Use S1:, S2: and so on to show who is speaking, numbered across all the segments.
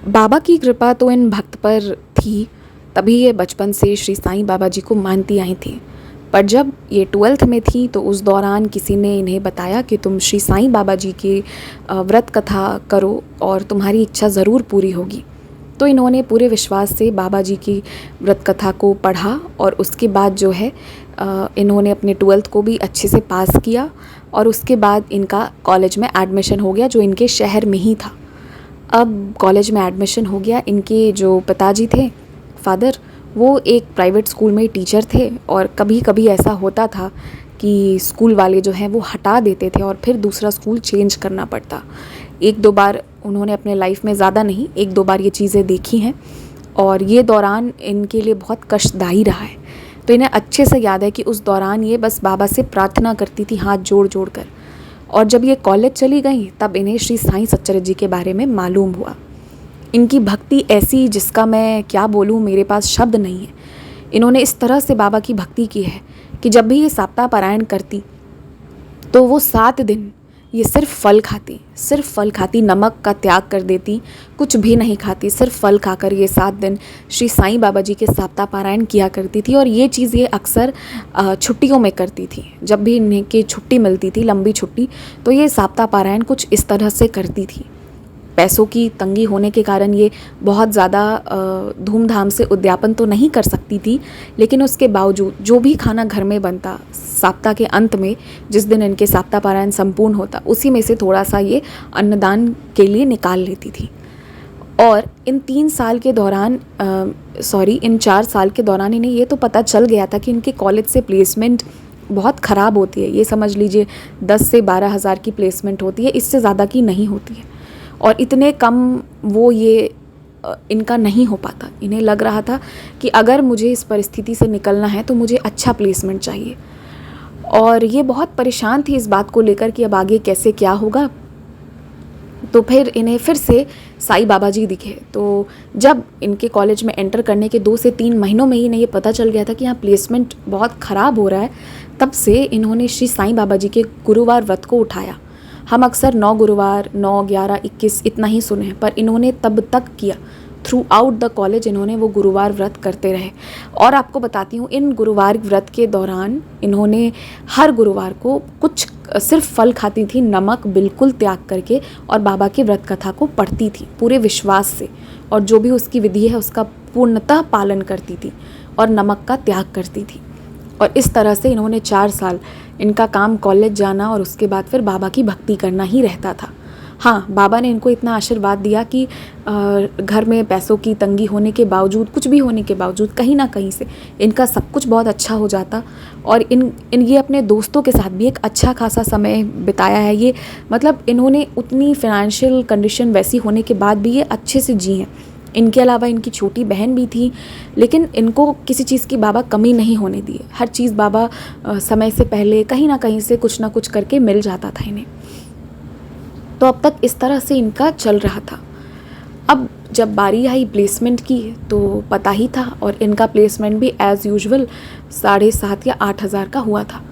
S1: बाबा की कृपा तो इन भक्त पर थी, तभी ये बचपन से श्री साईं बाबा जी को मानती आई थी। पर जब ये 12th में थी तो उस दौरान किसी ने इन्हें बताया कि तुम श्री साईं बाबा जी की व्रत कथा करो और तुम्हारी इच्छा ज़रूर पूरी होगी। तो इन्होंने पूरे विश्वास से बाबा जी की व्रत कथा को पढ़ा और उसके बाद जो है इन्होंने अपने 12th को भी अच्छे से पास किया और उसके बाद इनका कॉलेज में एडमिशन हो गया, जो इनके शहर में ही था। अब कॉलेज में एडमिशन हो गया। इनके जो पिताजी थे, फादर, वो एक प्राइवेट स्कूल में टीचर थे और कभी कभी ऐसा होता था कि स्कूल वाले जो हैं वो हटा देते थे और फिर दूसरा स्कूल चेंज करना पड़ता। एक दो बार उन्होंने अपने लाइफ में, ज़्यादा नहीं, एक दो बार ये चीज़ें देखी हैं और ये दौरान इनके लिए बहुत कष्टदायी रहा है। तो इन्हें अच्छे से याद है कि उस दौरान ये बस बाबा से प्रार्थना करती थी हाथ जोड़ जोड़ कर। और जब ये कॉलेज चली गई तब इन्हें श्री साईं सच्चरित्र जी के बारे में मालूम हुआ। इनकी भक्ति ऐसी जिसका मैं क्या बोलूँ, मेरे पास शब्द नहीं है। इन्होंने इस तरह से बाबा की भक्ति की है कि जब भी ये सप्ताह पारायण करती तो वो 7 दिन ये सिर्फ फल खाती, नमक का त्याग कर देती, कुछ भी नहीं खाती, सिर्फ फल खाकर ये 7 दिन श्री साईं बाबा जी के सप्ताह पारायण किया करती थी। और ये चीज़ ये अक्सर छुट्टियों में करती थी। जब भी इन्हें की छुट्टी मिलती थी, लंबी छुट्टी, तो ये सप्ताह पारायण कुछ इस तरह से करती थी। पैसों की तंगी होने के कारण ये बहुत ज़्यादा धूमधाम से उद्यापन तो नहीं कर सकती थी, लेकिन उसके बावजूद जो भी खाना घर में बनता, सप्ताह के अंत में जिस दिन इनके सप्ताह पारायण संपूर्ण होता, उसी में से थोड़ा सा ये अन्नदान के लिए निकाल लेती थी। और इन 4 साल के दौरान इन्हें ये तो पता चल गया था कि इनके कॉलेज से प्लेसमेंट बहुत ख़राब होती है। ये समझ लीजिए 10 से 12 हज़ार की प्लेसमेंट होती है, इससे ज़्यादा की नहीं होती है। और इतने कम वो ये इनका नहीं हो पाता। इन्हें लग रहा था कि अगर मुझे इस परिस्थिति से निकलना है तो मुझे अच्छा प्लेसमेंट चाहिए। और ये बहुत परेशान थी इस बात को लेकर कि अब आगे कैसे क्या होगा। तो फिर इन्हें फिर से साईं बाबा जी दिखे। तो जब इनके कॉलेज में एंटर करने के 2 से 3 महीनों में ही इन्हें ये पता चल गया था कि यहाँ प्लेसमेंट बहुत ख़राब हो रहा है, तब से इन्होंने श्री साईं बाबा जी के गुरुवार व्रत को उठाया। हम अक्सर 9 गुरुवार, 9, 11, 21 इतना ही सुने हैं, पर इन्होंने तब तक किया। थ्रू आउट द कॉलेज इन्होंने वो गुरुवार व्रत करते रहे। और आपको बताती हूँ, इन गुरुवार व्रत के दौरान इन्होंने हर गुरुवार को कुछ सिर्फ फल खाती थी, नमक बिल्कुल त्याग करके, और बाबा की व्रत कथा को पढ़ती थी पूरे विश्वास से, और जो भी उसकी विधि है उसका पूर्णतः पालन करती थी और नमक का त्याग करती थी। और इस तरह से इन्होंने 4 साल, इनका काम कॉलेज जाना और उसके बाद फिर बाबा की भक्ति करना ही रहता था। हाँ, बाबा ने इनको इतना आशीर्वाद दिया कि घर में पैसों की तंगी होने के बावजूद, कुछ भी होने के बावजूद, कहीं ना कहीं से इनका सब कुछ बहुत अच्छा हो जाता। और ये अपने दोस्तों के साथ भी एक अच्छा खासा समय बिताया है। ये मतलब इन्होंने उतनी फाइनेंशियल कंडीशन वैसी होने के बाद भी ये अच्छे से जी हैं। इनके अलावा इनकी छोटी बहन भी थी, लेकिन इनको किसी चीज़ की बाबा कमी नहीं होने दी। हर चीज़ बाबा समय से पहले कहीं ना कहीं से कुछ ना कुछ करके मिल जाता था इन्हें। तो अब तक इस तरह से इनका चल रहा था। अब जब बारी आई प्लेसमेंट की तो पता ही था, और इनका प्लेसमेंट भी एज़ यूजुअल 7,500 या 8,000 का हुआ था।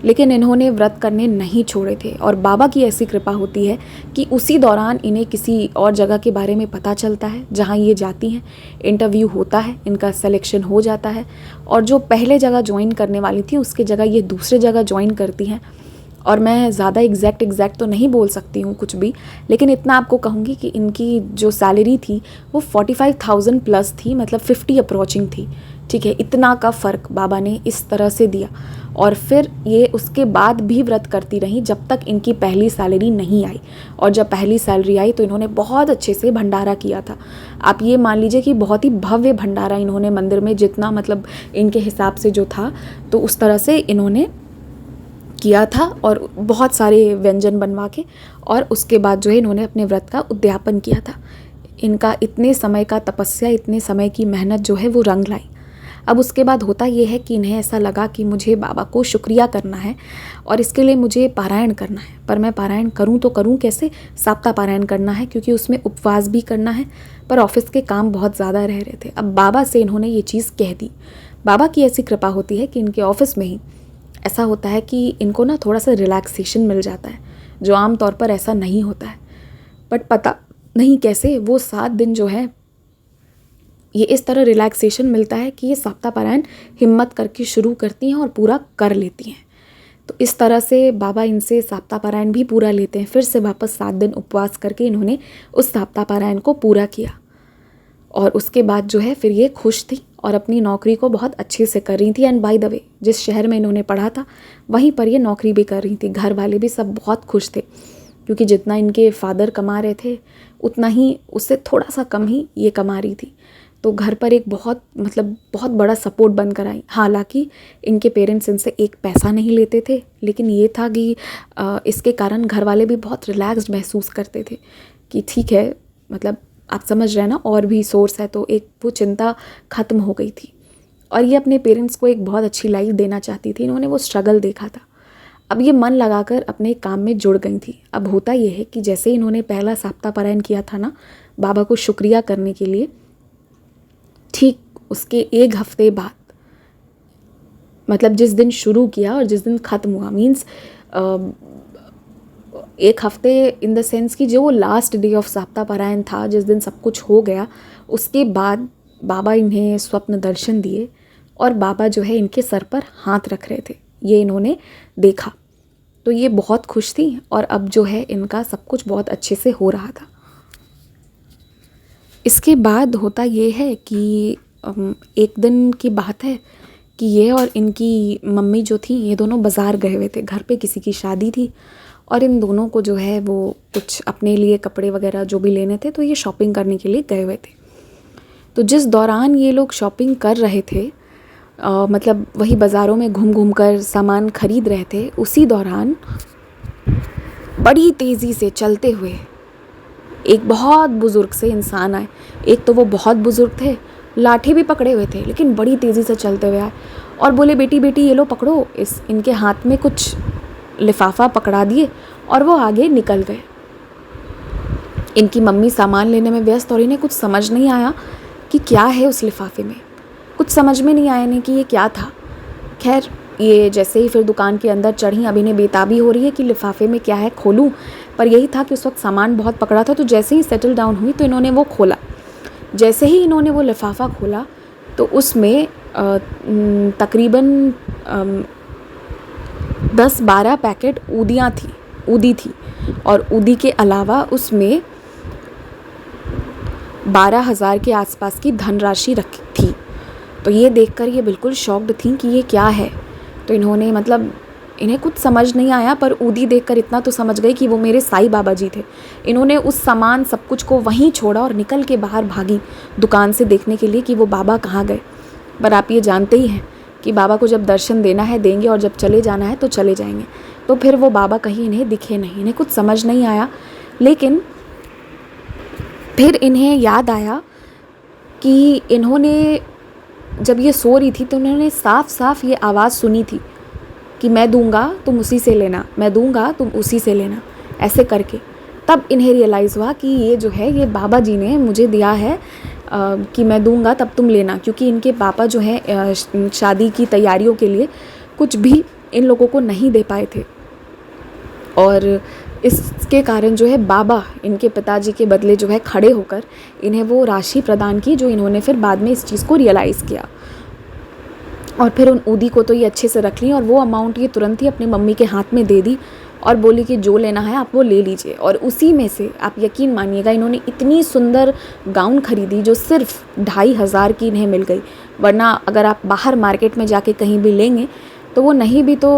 S1: लेकिन इन्होंने व्रत करने नहीं छोड़े थे, और बाबा की ऐसी कृपा होती है कि उसी दौरान इन्हें किसी और जगह के बारे में पता चलता है जहाँ ये जाती हैं। इंटरव्यू होता है, इनका सिलेक्शन हो जाता है, और जो पहले जगह ज्वाइन करने वाली थी उसके जगह ये दूसरे जगह ज्वाइन करती हैं। और मैं ज़्यादा एग्जैक्ट तो नहीं बोल सकती हूँ कुछ भी, लेकिन इतना आपको कहूँगी कि इनकी जो सैलरी थी वो 45,000 प्लस थी, मतलब 50 अप्रोचिंग थी। ठीक है, इतना का फ़र्क बाबा ने इस तरह से दिया। और फिर ये उसके बाद भी व्रत करती रही जब तक इनकी पहली सैलरी नहीं आई। और जब पहली सैलरी आई तो इन्होंने बहुत अच्छे से भंडारा किया था। आप ये मान लीजिए कि बहुत ही भव्य भंडारा इन्होंने मंदिर में, जितना मतलब इनके हिसाब से जो था, तो उस तरह से इन्होंने किया था, और बहुत सारे व्यंजन बनवा के, और उसके बाद जो है इन्होंने अपने व्रत का उद्यापन किया था। इनका इतने समय का तपस्या, इतने समय की मेहनत जो है वो रंग लाई। अब उसके बाद होता ये है कि इन्हें ऐसा लगा कि मुझे बाबा को शुक्रिया करना है और इसके लिए मुझे पारायण करना है। पर मैं पारायण करूं तो करूं कैसे? सप्ताह पारायण करना है, क्योंकि उसमें उपवास भी करना है, पर ऑफिस के काम बहुत ज़्यादा रह रहे थे। अब बाबा से इन्होंने ये चीज़ कह दी। बाबा की ऐसी कृपा होती है कि इनके ऑफिस में ही ऐसा होता है कि इनको ना थोड़ा सा रिलैक्सेशन मिल जाता है, जो आम तौर पर ऐसा नहीं होता है। बट नहीं कैसे वो 7 दिन जो है ये इस तरह रिलैक्सेशन मिलता है कि ये सप्ताह पारायण हिम्मत करके शुरू करती हैं और पूरा कर लेती हैं। तो इस तरह से बाबा इनसे सप्ताह पारायण भी पूरा लेते हैं। फिर से वापस 7 दिन उपवास करके इन्होंने उस सप्ताह पारायण को पूरा किया और उसके बाद जो है फिर ये खुश थी और अपनी नौकरी को बहुत अच्छे से कर रही थी। एंड बाय द वे जिस शहर में इन्होंने पढ़ा था वहीं पर ये नौकरी भी कर रही थी। घर वाले भी सब बहुत खुश थे क्योंकि जितना इनके फादर कमा रहे थे उतना ही, उससे थोड़ा सा कम ही ये कमा रही थी। तो घर पर एक बहुत बड़ा सपोर्ट बनकर आई। हालांकि इनके पेरेंट्स इनसे एक पैसा नहीं लेते थे, लेकिन ये था कि इसके कारण घर वाले भी बहुत रिलैक्स्ड महसूस करते थे कि ठीक है, मतलब आप समझ रहे हैं ना, और भी सोर्स है। तो एक वो चिंता ख़त्म हो गई थी और ये अपने पेरेंट्स को एक बहुत अच्छी लाइफ देना चाहती थी। इन्होंने वो स्ट्रगल देखा था। अब ये मन लगाकर अपने काम में जुड़ गई थी। अब होता ये है कि जैसे इन्होंने पहला सप्ताह पारायण किया था ना बाबा को शुक्रिया करने के लिए, ठीक उसके 1 हफ्ते बाद, मतलब जिस दिन शुरू किया और जिस दिन ख़त्म हुआ, मीन्स 1 हफ्ते इन द सेंस कि जो वो लास्ट डे ऑफ सप्ताह पारायण था, जिस दिन सब कुछ हो गया, उसके बाद बाबा इन्हें स्वप्न दर्शन दिए और बाबा जो है इनके सर पर हाथ रख रहे थे। ये इन्होंने देखा तो ये बहुत खुश थी और अब जो है इनका सब कुछ बहुत अच्छे से हो रहा था। इसके बाद होता ये है कि एक दिन की बात है कि ये और इनकी मम्मी जो थी, ये दोनों बाज़ार गए हुए थे। घर पे किसी की शादी थी और इन दोनों को जो है वो कुछ अपने लिए कपड़े वगैरह जो भी लेने थे, तो ये शॉपिंग करने के लिए गए हुए थे। तो जिस दौरान ये लोग शॉपिंग कर रहे थे, मतलब वही बाज़ारों में घूम घूम कर सामान खरीद रहे थे, उसी दौरान बड़ी तेज़ी से चलते हुए एक बहुत बुज़ुर्ग से इंसान आए। एक तो वो बहुत बुज़ुर्ग थे, लाठी भी पकड़े हुए थे, लेकिन बड़ी तेज़ी से चलते हुए आए और बोले, बेटी बेटी ये लो पकड़ो। इनके हाथ में कुछ लिफाफा पकड़ा दिए और वो आगे निकल गए। इनकी मम्मी सामान लेने में व्यस्त और इन्हें कुछ समझ नहीं आया कि क्या है उस लिफाफे में। कुछ समझ में नहीं आया इन्हें कि ये क्या था। खैर, ये जैसे ही फिर दुकान के अंदर चढ़ी, अब इन्हें बेताबी हो रही है कि लिफाफे में क्या है, खोलूं। पर यही था कि उस वक्त सामान बहुत पकड़ा था। तो जैसे ही सेटल डाउन हुई तो इन्होंने वो खोला। जैसे ही इन्होंने वो लिफाफा खोला तो उसमें तकरीबन 10-12 पैकेट ऊदी थी और ऊदी के अलावा उसमें 12,000 के आसपास की धनराशि रखी थी। तो ये देखकर ये बिल्कुल शॉक्ड थी कि ये क्या है। तो इन्होंने, मतलब इन्हें कुछ समझ नहीं आया, पर ऊदी देखकर इतना तो समझ गई कि वो मेरे साईं बाबा जी थे। इन्होंने उस सामान सब कुछ को वहीं छोड़ा और निकल के बाहर भागी दुकान से देखने के लिए कि वो बाबा कहाँ गए। पर आप ये जानते ही हैं कि बाबा को जब दर्शन देना है देंगे और जब चले जाना है तो चले जाएंगे। तो फिर वो बाबा कहीं इन्हें दिखे नहीं, इन्हें कुछ समझ नहीं आया। लेकिन फिर इन्हें याद आया कि इन्होंने जब ये सो रही थी तो उन्होंने साफ साफ ये आवाज़ सुनी थी कि मैं दूंगा तुम उसी से लेना, मैं दूंगा तुम उसी से लेना, ऐसे करके। तब इन्हें रियलाइज़ हुआ कि ये जो है ये बाबा जी ने मुझे दिया है कि मैं दूंगा तब तुम लेना। क्योंकि इनके पापा जो हैं शादी की तैयारियों के लिए कुछ भी इन लोगों को नहीं दे पाए थे और इसके कारण जो है बाबा इनके पिताजी के बदले जो है खड़े होकर इन्हें वो राशि प्रदान की, जो इन्होंने फिर बाद में इस चीज़ को रियलाइज़ किया। और फिर उन ऊदी को तो ये अच्छे से रख ली और वो अमाउंट ये तुरंत ही अपनी मम्मी के हाथ में दे दी और बोली कि जो लेना है आप वो ले लीजिए। और उसी में से आप यकीन मानिएगा इन्होंने इतनी सुंदर गाउन खरीदी जो सिर्फ 2,500 की इन्हें मिल गई। वरना अगर आप बाहर मार्केट में जाके कहीं भी लेंगे तो वो नहीं भी तो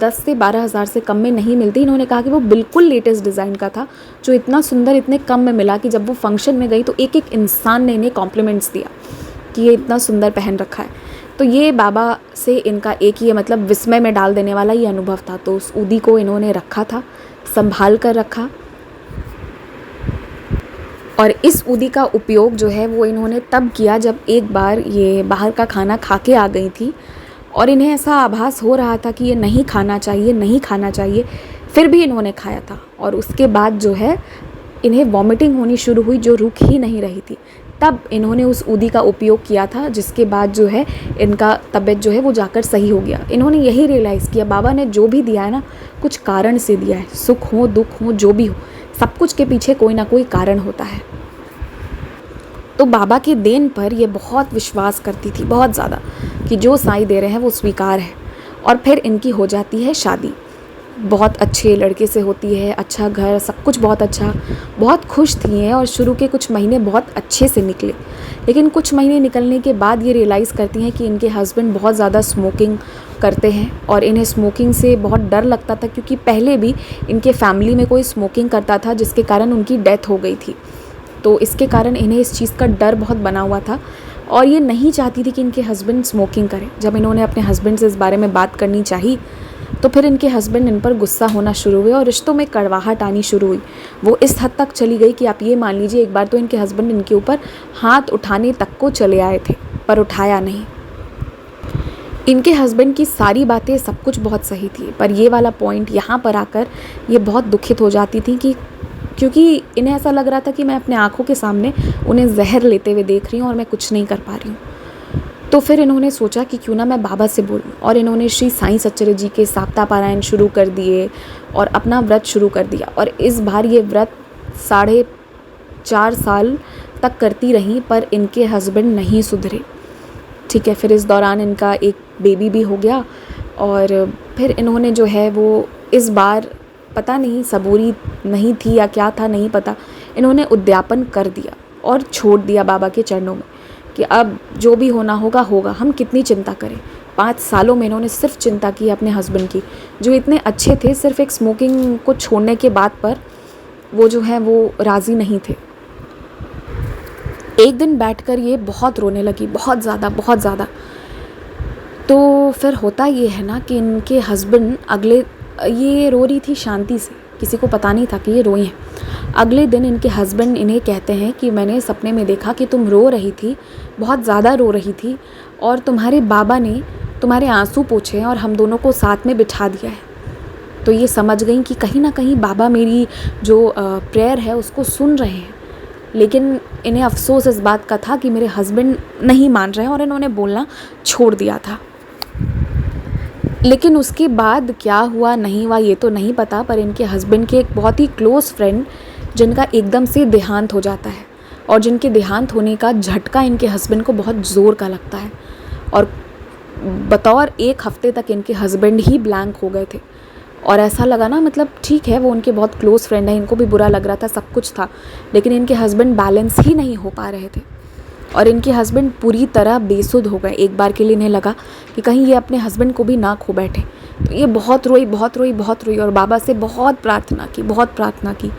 S1: 10 से 12,000 से कम में नहीं मिलती। इन्होंने कहा कि वो बिल्कुल लेटेस्ट डिज़ाइन का था, जो इतना सुंदर इतने कम में मिला कि जब वो फंक्शन में गई तो एक एक इंसान ने इन्हें कॉम्प्लीमेंट्स दिया कि ये इतना सुंदर पहन रखा है। तो ये बाबा से इनका एक ये मतलब विस्मय में डाल देने वाला ये अनुभव था। तो उस ऊदी को इन्होंने रखा था, संभाल कर रखा। और इस ऊदी का उपयोग जो है वो इन्होंने तब किया जब एक बार ये बाहर का खाना खा के आ गई थी और इन्हें ऐसा आभास हो रहा था कि ये नहीं खाना चाहिए, नहीं खाना चाहिए, फिर भी इन्होंने खाया था। और उसके बाद जो है इन्हें वॉमिटिंग होनी शुरू हुई जो रुक ही नहीं रही थी। तब इन्होंने उस ऊदी का उपयोग किया था, जिसके बाद जो है इनका तबीयत जो है वो जाकर सही हो गया। इन्होंने यही रियलाइज़ किया बाबा ने जो भी दिया है ना कुछ कारण से दिया है, सुख हो दुख हो जो भी हो, सब कुछ के पीछे कोई ना कोई कारण होता है। तो बाबा के देन पर ये बहुत विश्वास करती थी, बहुत ज़्यादा, कि जो साईं दे रहे हैं वो स्वीकार है। और फिर इनकी हो जाती है शादी, बहुत अच्छे लड़के से होती है, अच्छा घर, सब कुछ बहुत अच्छा, बहुत खुश थी हैं। और शुरू के कुछ महीने बहुत अच्छे से निकले, लेकिन कुछ महीने निकलने के बाद ये रियलाइज़ करती हैं कि इनके हस्बैंड बहुत ज़्यादा स्मोकिंग करते हैं और इन्हें स्मोकिंग से बहुत डर लगता था, क्योंकि पहले भी इनके फैमिली में कोई स्मोकिंग करता था जिसके कारण उनकी डेथ हो गई थी। तो इसके कारण इन्हें इस चीज़ का डर बहुत बना हुआ था और ये नहीं चाहती थी कि इनके हस्बैंड स्मोकिंग करें। जब इन्होंने अपने हस्बैंड से इस बारे में बात करनी चाहिए तो फिर इनके हस्बैंड इन पर गुस्सा होना शुरू हुए और रिश्तों में कड़वाहट आनी शुरू हुई। वो इस हद तक चली गई कि आप ये मान लीजिए, एक बार तो इनके हस्बैंड इनके ऊपर हाथ उठाने तक को चले आए थे, पर उठाया नहीं। इनके हस्बैंड की सारी बातें, सब कुछ बहुत सही थी, पर ये वाला पॉइंट यहाँ पर आकर ये बहुत दुखित हो जाती थी कि क्योंकि इन्हें ऐसा लग रहा था कि मैं अपने आँखों के सामने उन्हें जहर लेते हुए देख रही हूँ और मैं कुछ नहीं कर पा रही हूँ। तो फिर इन्होंने सोचा कि क्यों ना मैं बाबा से बोलूं, और इन्होंने श्री साईं सच्चरे जी के साप्ताह पारायण शुरू कर दिए और अपना व्रत शुरू कर दिया। और इस बार ये व्रत 4.5 साल तक करती रहीं, पर इनके हस्बैंड नहीं सुधरे। ठीक है, फिर इस दौरान इनका एक बेबी भी हो गया और फिर इन्होंने जो है वो इस बार, पता नहीं सबूरी नहीं थी या क्या था नहीं पता, इन्होंने उद्यापन कर दिया और छोड़ दिया बाबा के चरणों में कि अब जो भी होना होगा होगा, हम कितनी चिंता करें। 5 सालों में इन्होंने सिर्फ चिंता की अपने हस्बैंड की, जो इतने अच्छे थे, सिर्फ एक स्मोकिंग को छोड़ने के बाद पर वो जो है वो राज़ी नहीं थे। एक दिन बैठकर ये बहुत रोने लगी, बहुत ज़्यादा। तो फिर होता ये है ना कि इनके हस्बैंड ये रो रही थी शांति से, किसी को पता नहीं था कि ये रोई हैं। अगले दिन इनके हस्बैंड इन्हें कहते हैं कि मैंने सपने में देखा कि तुम रो रही थी, बहुत ज़्यादा रो रही थी, और तुम्हारे बाबा ने तुम्हारे आंसू पोंछे हैं और हम दोनों को साथ में बिठा दिया है। तो ये समझ गई कि कहीं ना कहीं बाबा मेरी जो प्रेयर है उसको सुन रहे हैं। लेकिन इन्हें अफसोस इस बात का था कि मेरे हस्बैंड नहीं मान रहे हैं और इन्होंने बोलना छोड़ दिया था। लेकिन उसके बाद क्या हुआ नहीं हुआ ये तो नहीं पता, पर इनके हस्बैंड के एक बहुत ही क्लोज़ फ्रेंड जिनका एकदम से देहांत हो जाता है, और जिनके देहांत होने का झटका इनके हस्बैंड को बहुत ज़ोर का लगता है, और बतौर 1 हफ्ते तक इनके हस्बैंड ही ब्लैंक हो गए थे। और ऐसा लगा ना, मतलब ठीक है वो उनके बहुत क्लोज़ फ्रेंड है, इनको भी बुरा लग रहा था, सब कुछ था, लेकिन इनके हस्बैंड बैलेंस ही नहीं हो पा रहे थे और इनके हस्बैंड पूरी तरह बेसुध हो गए। एक बार के लिए इन्हें लगा कि कहीं ये अपने हस्बैंड को भी ना खो बैठे। तो ये बहुत रोई और बाबा से बहुत प्रार्थना की।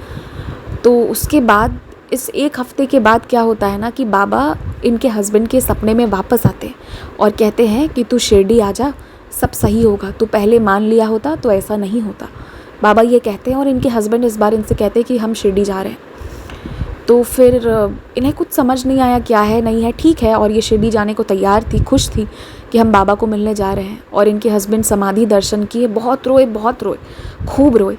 S1: तो उसके बाद इस 1 हफ्ते के बाद क्या होता है ना कि बाबा इनके हस्बैंड के सपने में वापस आते हैं और कहते हैं कि तू शिरडी आ जा, सब सही होगा, तू पहले मान लिया होता तो ऐसा नहीं होता। बाबा ये कहते हैं और इनके हस्बैंड इस बार इनसे कहते हैं कि हम शिरडी जा रहे हैं। तो फिर इन्हें कुछ समझ नहीं आया क्या है नहीं है, ठीक है, और ये शिरडी जाने को तैयार थी, खुश थी कि हम बाबा को मिलने जा रहे हैं। और इनके हस्बैंड समाधि दर्शन किए, बहुत रोए, खूब रोए।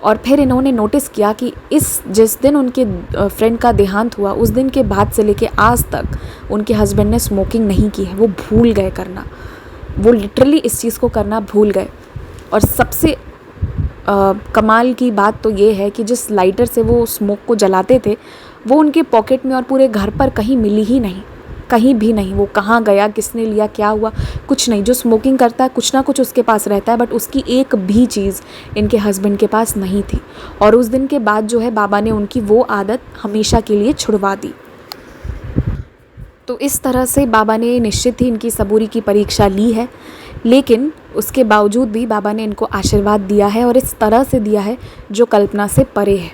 S1: और फिर इन्होंने नोटिस किया कि जिस दिन उनके फ्रेंड का देहांत हुआ, उस दिन के बाद से लेके आज तक उनके हस्बैंड ने स्मोकिंग नहीं की है। वो भूल गए करना, वो लिटरली इस चीज़ को करना भूल गए। और सबसे कमाल की बात तो ये है कि जिस लाइटर से वो स्मोक को जलाते थे वो उनके पॉकेट में और पूरे घर पर कहीं मिली ही नहीं, कहीं भी नहीं। वो कहाँ गया, किसने लिया, क्या हुआ, कुछ नहीं। जो स्मोकिंग करता है कुछ ना कुछ उसके पास रहता है, बट उसकी एक भी चीज़ इनके हस्बैंड के पास नहीं थी। और उस दिन के बाद जो है बाबा ने उनकी वो आदत हमेशा के लिए छुड़वा दी। तो इस तरह से बाबा ने निश्चित ही इनकी सबूरी की परीक्षा ली है, लेकिन उसके बावजूद भी बाबा ने इनको आशीर्वाद दिया है और इस तरह से दिया है जो कल्पना से परे है।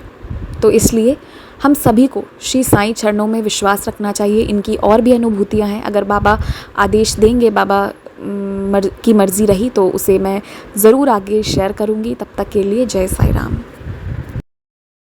S1: तो इसलिए हम सभी को श्री साईं चरणों में विश्वास रखना चाहिए। इनकी और भी अनुभूतियाँ हैं, अगर बाबा आदेश देंगे, बाबा की मर्ज़ी रही तो उसे मैं ज़रूर आगे शेयर करूँगी। तब तक के लिए जय साईं राम।